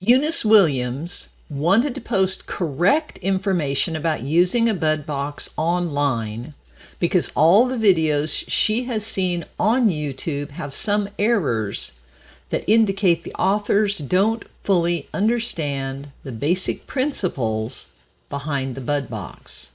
Eunice Williams wanted to post correct information about using a bud box online because all the videos she has seen on YouTube have some errors that indicate the authors don't fully understand the basic principles behind the bud box.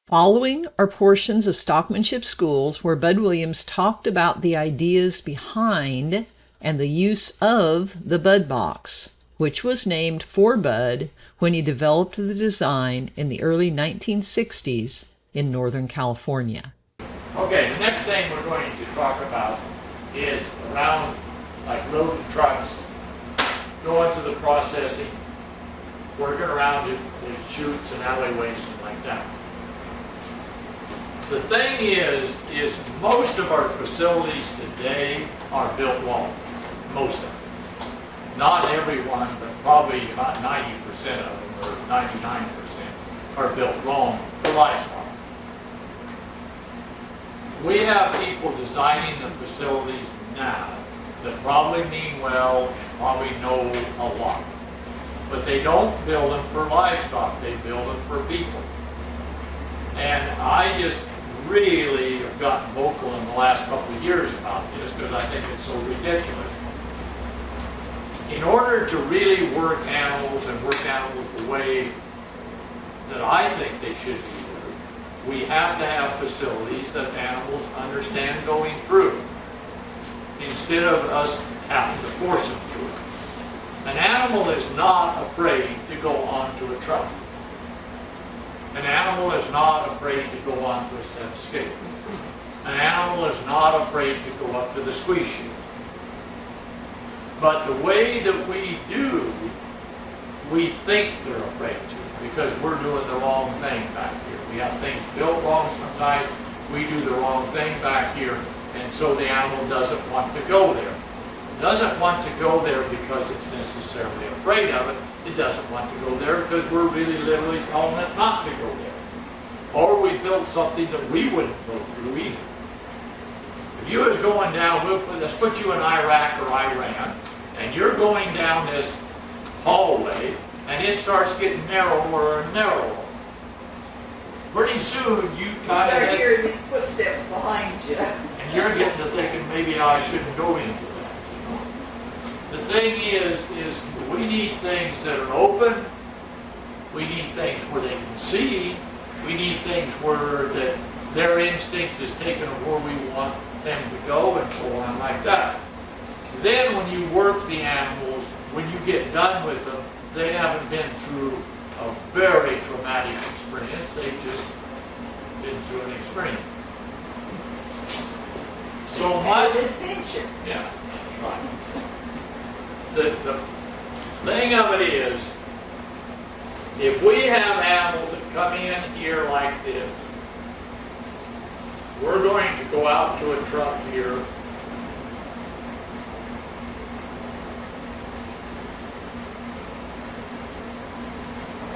Following are portions of Stockmanship Schools where Bud Williams talked about the ideas behind and the use of the bud box, which was named for Bud when he developed the design in the early 1960s in Northern California. Okay, the next thing we're going to talk about is around like loaded trucks, going to the processing, working around the chutes and alleyways and like that. The thing is most of our facilities today are built wrong. Most of them. Not everyone, but probably about 90% of them, or 99%, are built wrong for livestock. We have people designing the facilities now that probably mean well and probably know a lot. But they don't build them for livestock, they build them for people. And I just really have gotten vocal in the last couple of years about this because I think it's so ridiculous. In order to really work animals and work animals the way that I think they should be worked, we have to have facilities that animals understand going through instead of us having to force them through it. An animal is not afraid to go onto a truck. An animal is not afraid to go onto a set of skates. An animal is not afraid to go up to the squeeze chute. But the way that we do, we think they're afraid to because we're doing the wrong thing back here. We have things built wrong sometimes. We do the wrong thing back here, and so the animal doesn't want to go there. It doesn't want to go there because it's necessarily afraid of it. It doesn't want to go there because we're really literally telling it not to go there. Or we built something that we wouldn't go through either. If you was going down, let's put you in Iraq or Iran, and you're going down this hallway, and it starts getting narrower and narrower. Pretty soon you kind start of hearing these footsteps behind you. and you're getting to thinking maybe I shouldn't go into that. You know? The thing is we need things that are open. We need things where they can see. We need things where that their instinct is taken of where we want them to go and so on like that. Then when you work the animals, when you get done with them, they haven't been through a very traumatic experience. They've just been through an experience. So my adventure. yeah, that's right. The thing of it is, if we have animals that come in here like this, we're going to go out to a truck here.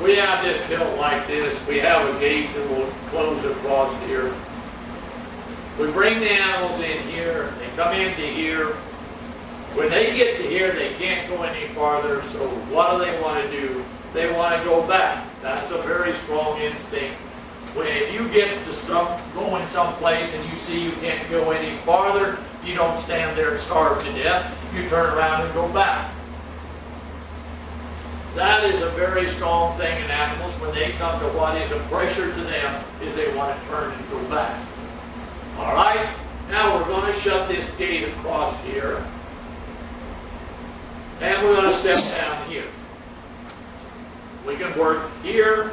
We have this built like this. We have a gate that will close across here. We bring the animals in here. They come into here. When they get to here, they can't go any farther. So what do they want to do? They want to go back. That's a very strong instinct. If you get to going someplace and you see you can't go any farther, you don't stand there and starve to death. You turn around and go back. That is a very strong thing in animals. When they come to what is a pressure to them, is they want to turn and go back. All right? Now we're going to shut this gate across here. And we're going to step down here. We can work here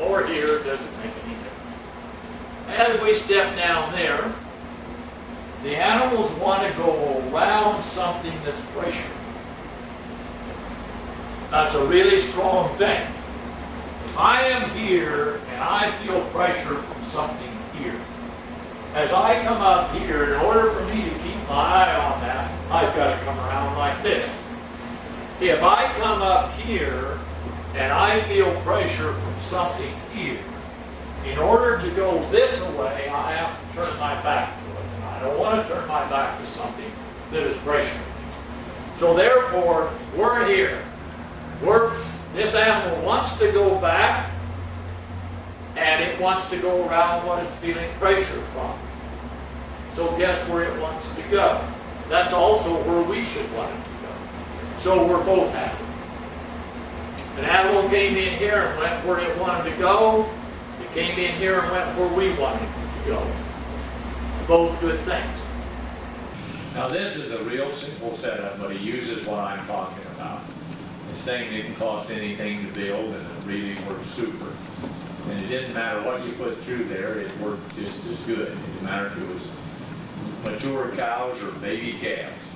or here. It doesn't make any difference. As we step down there, the animals want to go around something that's pressure. That's a really strong thing. If I am here and I feel pressure from something here, as I come up here, in order for me to keep my eye on that, I've got to come around like this. If I come up here and I feel pressure from something here, in order to go this way, I have to turn my back to it. And I don't want to turn my back to something that is pressuring me. So therefore, we're here. This animal wants to go back, and it wants to go around what it's feeling pressure from. So guess where it wants to go? That's also where we should want it to go. So we're both happy. An animal came in here and went where it wanted to go. It came in here and went where we wanted it to go. Both good things. Now this is a real simple setup, but it uses what I'm talking about. This thing didn't cost anything to build, and it really worked super. And it didn't matter what you put through there, it worked just as good. It didn't matter if it was mature cows or baby calves.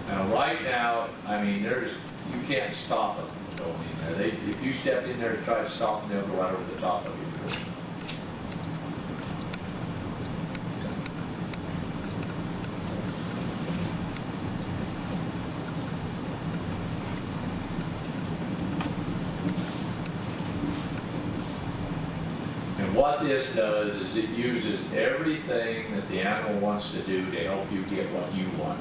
Now right now, I mean, you can't stop them from going in there. If you step in there to try to stop them, they'll go right over the top of you. What this does is it uses everything that the animal wants to do to help you get what you want.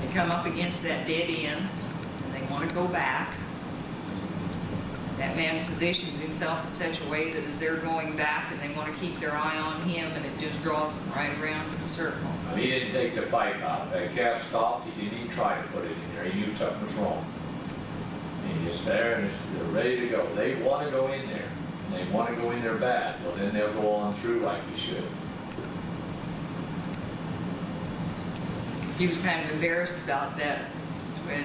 They come up against that dead end and they want to go back. That man positions himself in such a way that as they're going back and they want to keep their eye on him, and it just draws them right around in a circle. Now, he didn't take the pipe out. That calf stopped. He didn't even try to put it in there. He knew something was wrong. He's there and they're ready to go. They want to go in there. And they want to go in there bad. Well, then they'll go on through like you should. He was kind of embarrassed about that when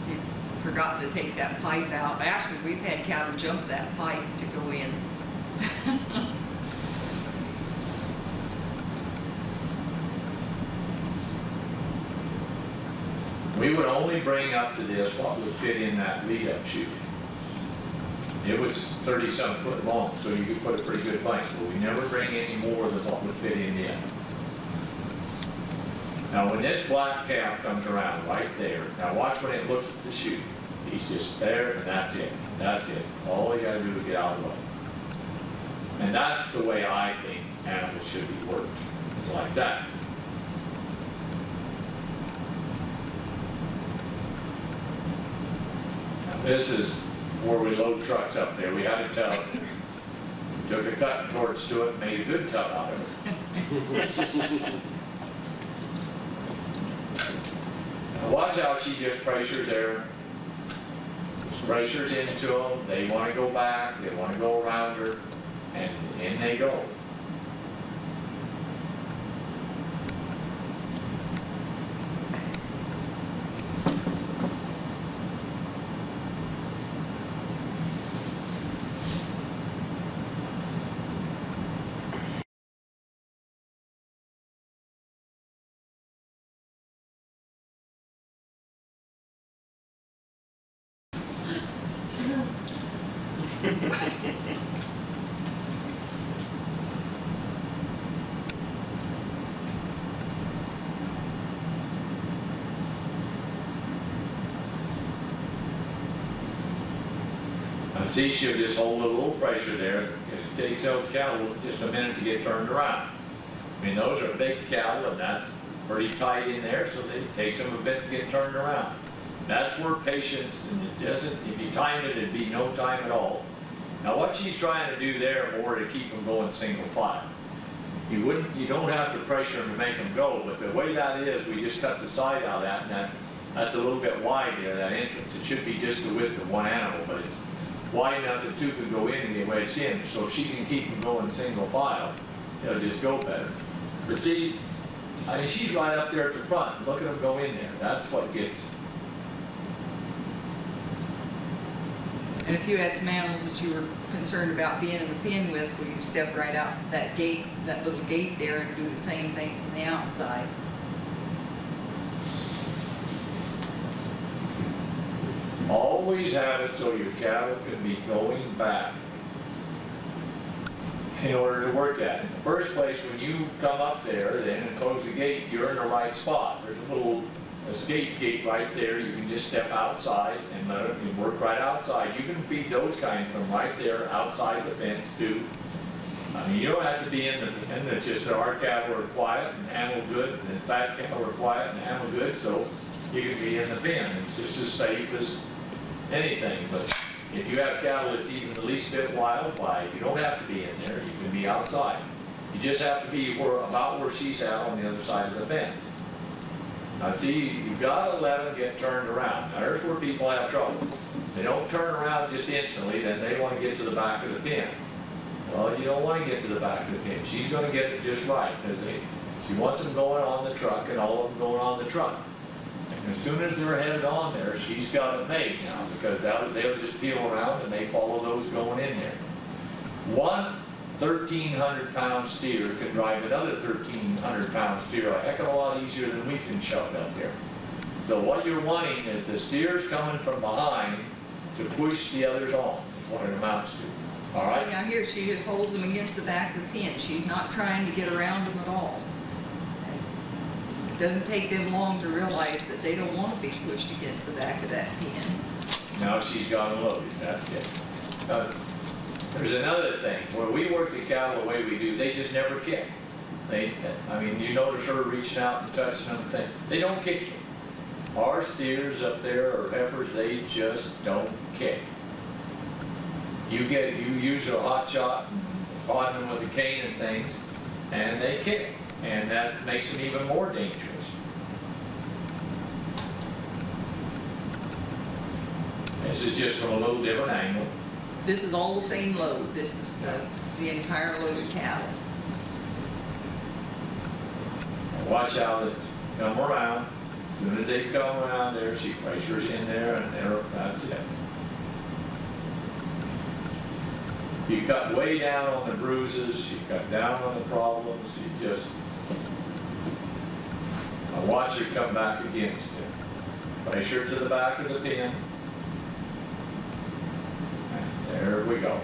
he forgot to take that pipe out. Actually, we've had cattle jump that pipe to go in. We would only bring up to this what would fit in that lead-up chute. It was 30-some foot long, so you could put a pretty good bunch, but we never bring any more than what would fit in the end. Now when this black calf comes around right there, now watch when it looks at the chute. He's just there and that's it. That's it. All you gotta do is get out of the way. And that's the way I think animals should be worked, like that. This is where we load trucks up there. We had a tub. We took a cutting torch to it and made a good tub out of it. Now watch how she just pressures there. Pressures into them. They want to go back. They want to go around her. And in they go. And see, she'll just hold a little pressure there because it takes those cattle just a minute to get turned around. I mean, those are big cattle and that's pretty tight in there, so it takes them a bit to get turned around. That's where patience, and it doesn't, if you timed it, it'd be no time at all. Now what she's trying to do there more to keep them going single file. You don't have to pressure them to make them go, but the way that is, we just cut the side out of that, and that's a little bit wide there, that entrance. It should be just the width of one animal, but it's wide enough that two can go in and get wedged in. So if she can keep them going single file, it'll just go better. But see, I mean, she's right up there at the front. Look at them go in there. That's what gets. And if you had some animals that you were concerned about being in the pen with, well, you step right out that gate, that little gate there, and do the same thing from the outside. Always have it so your cattle can be going back in order to work at it. In the first place, when you come up there then and close the gate, you're in the right spot. There's a little escape gate right there. You can just step outside and let it work right outside. You can feed those kind from right there outside the fence too. I mean, you don't have to be in the pen. It's just that our cattle are quiet and handle good, and fat cattle are quiet and handle good, so you can be in the pen. It's just as safe as anything. But if you have cattle that's even the least bit wild, why, you don't have to be in there. You can be outside. You just have to be about where she's at on the other side of the fence. Now see, you've got to let them get turned around. Now there's where people have trouble. They don't turn around just instantly, then they want to get to the back of the pen. Well, you don't want to get to the back of the pen. She's going to get it just right, because she wants them going on the truck and all of them going on the truck. And as soon as they're headed on there, she's got it made now, because they'll just peel around and they follow those going in there. One 1,300-pound steer can drive another 1,300-pound steer a heck of a lot easier than we can shove it up there. So what you're wanting is the steers coming from behind to push the others on, is what it amounts to. All right? See, now here, she just holds them against the back of the pen. She's not trying to get around them at all. It doesn't take them long to realize that they don't want to be pushed against the back of that pen. Now she's got them loaded, that's it. There's another thing, where we work the cattle the way we do, they just never kick. I mean, you notice her reaching out and touching them, they don't kick you. Our steers up there, or heifers, they just don't kick. You use a hot shot, prod them with a cane and things, and they kick. And that makes them even more dangerous. This is just from a little different angle. This is all the same load. This is the entire load of cattle. And watch how they come around. As soon as they come around there, she pressures in there, and there, that's it. You cut way down on the bruises, you cut down on the problems, you just... Now watch her come back against it. Pressure to the back of the pen. And there we go.